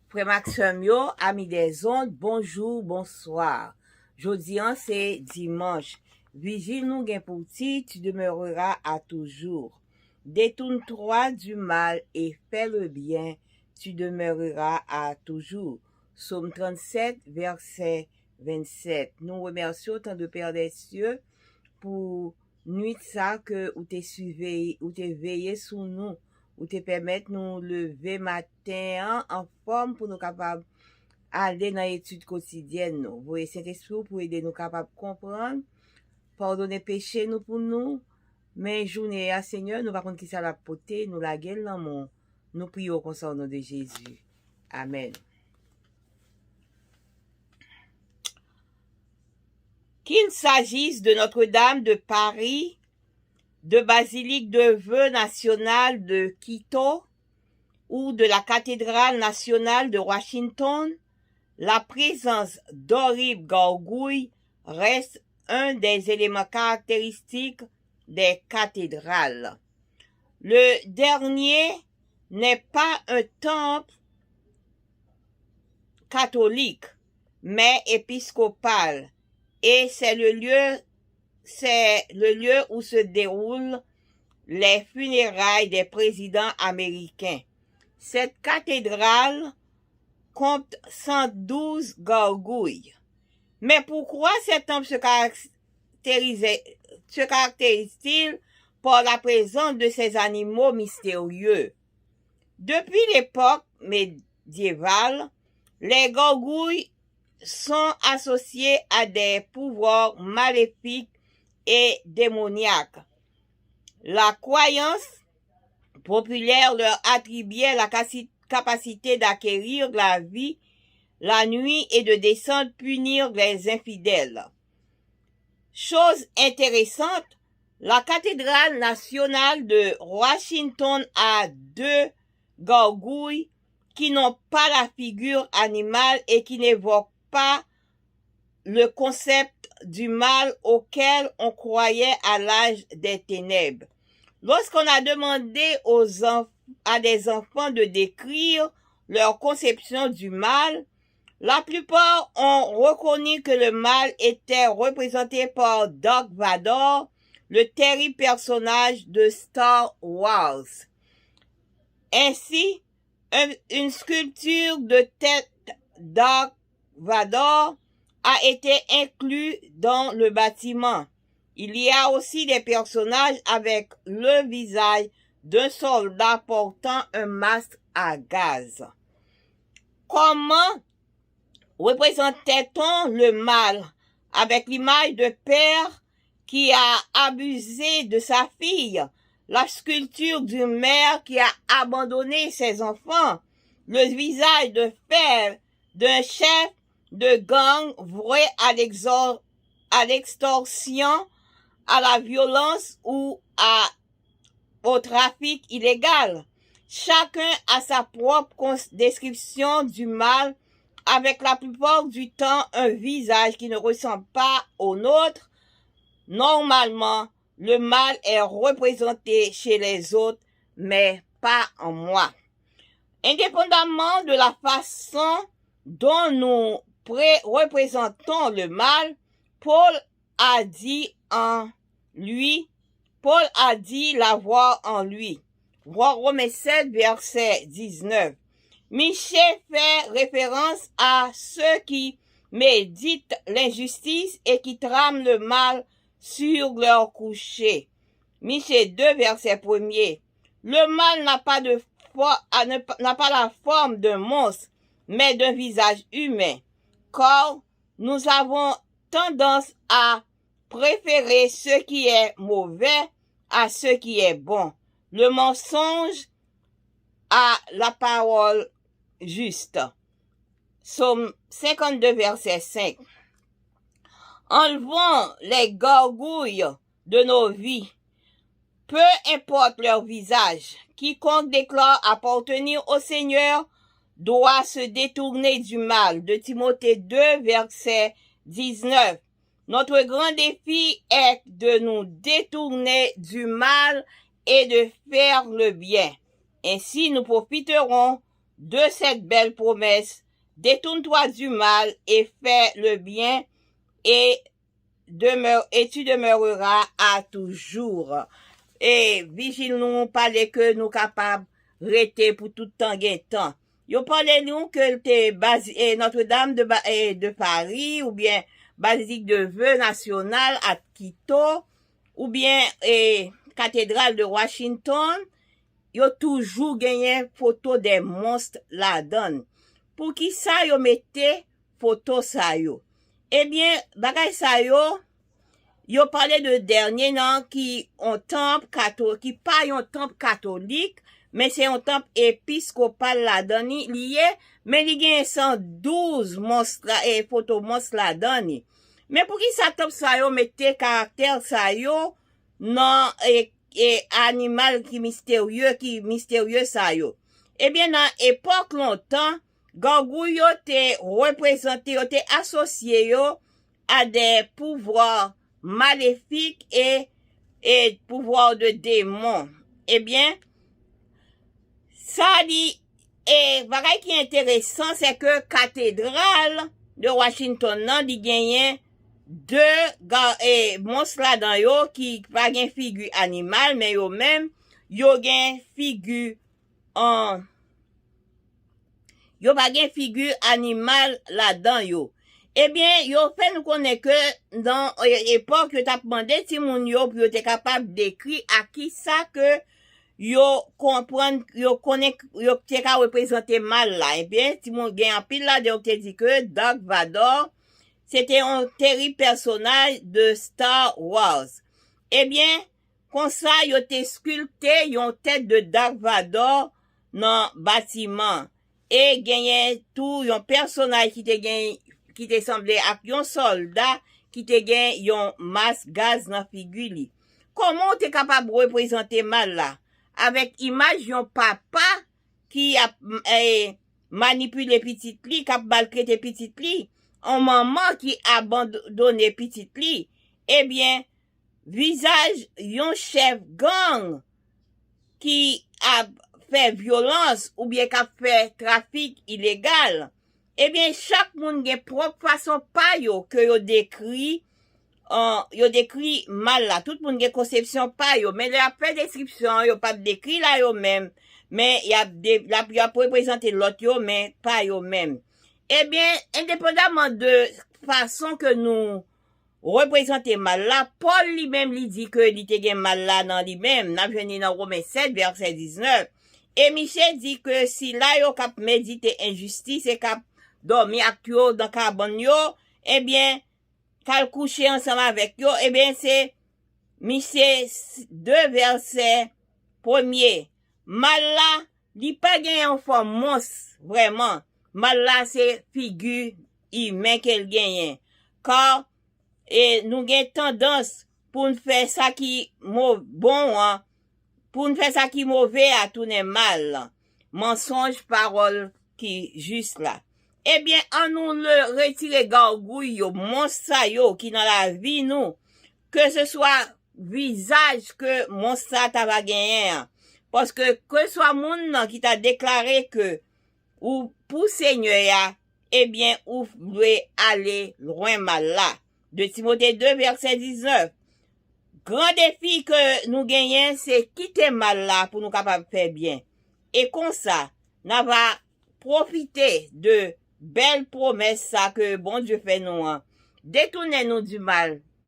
Frère Maxime yo, amis des ondes, bonjour, bonsoir. Jodi an c'est dimanche. Vigile nous gen pour ti, tu demeureras à toujours. Détourne-toi du mal et fais le bien, tu demeureras à toujours. Psaume 37, verset 27. Nous remercions tant de Père des cieux pour nuit ça que ou t'es suivi, ou t'es veillé sous nous, ou te permettre nous lever matin en forme pour nous capables aller dans l'étude quotidienne nous. Voyez Saint-Esprit pour aider nous capables comprendre, pardonner péché nous pour nous, mais journée à Seigneur, nous par contre qui ça la poter, nous la gueule dans mon. Nous prions concernant au nom de Jésus. Amen. Qu'il s'agisse de Notre-Dame de Paris, de Basilique de Vœux nationale de Quito ou de la cathédrale nationale de Washington, la présence d'horribles gargouilles reste un des éléments caractéristiques des cathédrales. Le dernier n'est pas un temple catholique, mais épiscopal, et c'est le lieu où se déroulent les funérailles des présidents américains. Cette cathédrale compte 112 gargouilles. Mais pourquoi cet temple se caractérise-t-il par la présence de ces animaux mystérieux? Depuis l'époque médiévale, les gargouilles sont associées à des pouvoirs maléfiques et démoniaques. La croyance populaire leur attribuait la capacité d'acquérir la vie la nuit et de descendre punir les infidèles. Chose intéressante, la cathédrale nationale de Washington a 2 gargouilles qui n'ont pas la figure animale et qui n'évoquent pas le concept du mal auquel on croyait à l'âge des ténèbres. Lorsqu'on a demandé à des enfants de décrire leur conception du mal, la plupart ont reconnu que le mal était représenté par Dark Vador, le terrible personnage de Star Wars. Ainsi, une sculpture de tête Dark Vador a été inclus dans le bâtiment. Il y a aussi des personnages avec le visage d'un soldat portant un masque à gaz. Comment représentait-on le mal avec l'image de père qui a abusé de sa fille, la sculpture d'une mère qui a abandonné ses enfants, le visage de fer d'un chef de gang voué à l'extorsion, à la violence ou au trafic illégal. Chacun a sa propre description du mal, avec la plupart du temps un visage qui ne ressemble pas au nôtre. Normalement, le mal est représenté chez les autres, mais pas en moi. Indépendamment de la façon dont nous représentons le mal, Paul a dit l'avoir en lui. Voir Romains 7, verset 19. Michée fait référence à ceux qui méditent l'injustice et qui trament le mal sur leur coucher. Michée 2, verset 1er. Le mal n'a pas la forme d'un monstre, mais d'un visage humain, car nous avons tendance à préférer ce qui est mauvais à ce qui est bon, le mensonge à la parole juste. Psaume 52, verset 5. Enlevons les gargouilles de nos vies, peu importe leur visage. Quiconque déclare appartenir au Seigneur doit se détourner du mal. De Timothée 2, verset 19. Notre grand défi est de nous détourner du mal et de faire le bien. Ainsi, nous profiterons de cette belle promesse. Détourne-toi du mal et fais le bien et tu demeureras à toujours. Et vigile nous parler que nous capables rester pour tout temps gain temps. Yo parlé nous que Notre-Dame de Paris ou bien Basilique de Vœux nationale à Quito ou bien cathédrale de Washington, yo toujours gagné photo des monstres la donne. Pour qui ça yo mette photo ça yo? Eh bien, bagay ça yo parlé de dernier nan qui un temple catholique, qui pas un temple catholique, mais c'est un temple épiscopal la donne lié, mais il y a 112 monstres et photos monstres la donne. Mais pour qui ça temple ça yo mette caractère ça yo non et animal qui mystérieux ça yo? Eh bien, dans époque longtemps, gargouille yo te représenté, yo te associé yo à des pouvoirs maléfiques et pouvoirs de démons. Eh bien, ça dit, et bagay qui est intéressant, c'est que cathédrale de Washington nan di genyen deux monstres là dans yo qui pas gen figure animal, mais yo même yo gen figure en yo pas gen figure animal là-dedans yo. Eh bien, yo fait nous connaît que dans époque yo t'a demandé si moun yo pour yo te capable d'écrire à qui ça que yo comprendre yo connaît yo te ka représenter mal là. Eh bien, si moun gen en pile là de te dit que Dark Vador c'était un terrible personnage de Star Wars. Eh bien, comme ça yo te sculpté yon tête de Dark Vador dans bâtiment. Et gagné tout yon personnage qui te semblé ak yon soldat qui te gen yon masse gaz dans figure li. Comment t'es capable de représenter mal là avec image yon papa qui a manipulé petite li, qui a maltraité petite li, en maman qui abandonné petite li. Eh bien, visage yon chef gang qui a fait violence ou bien qu'a fait trafic illégal. Eh bien, chaque monde gen propre façon pa yo que yo décrit mal là. Tout le monde gen conception pa yo, mais la fait description yo pas décrit là yo même, mais y a représenter l'autre yo mais pas yo même. Eh bien, indépendamment de façon que nous représenter mal là, Paul lui-même lui dit que il te gen mal là dans lui-même. N'a venu dans Romains 7 verset 19. Et Michel dit que si là yo kap méditer injustice et kap dormir ak yo dans carbone yo, eh bien, kal coucher ensemble avec yo, eh bien, c'est Michel 2 verset 1er. Mal là, li pa gen en forme monstre, vraiment. Mal là, c'est figure humain qu'elle gagne. Car, nous gen tendance pour nous faire ça qui bon, hein, pour nous faire ça qui mauvais à tourner mal. Mensonge, parole qui juste là. Eh bien, en nous le retirer gargouille yo, monstre yo qui dans la vie nous, que ce soit visage que monstre ta va gagner. Parce que soit moun qui t'a déclaré que ou pour Seigneur, eh bien, ou doit aller loin mal là. De Timothée 2 verset 19. Grand défi que nous gagnons, c'est quitter mal là pour nous capables de faire bien. Et comme ça, nous va profiter de belles promesses ça que bon Dieu fait nous. Détournez-nous du mal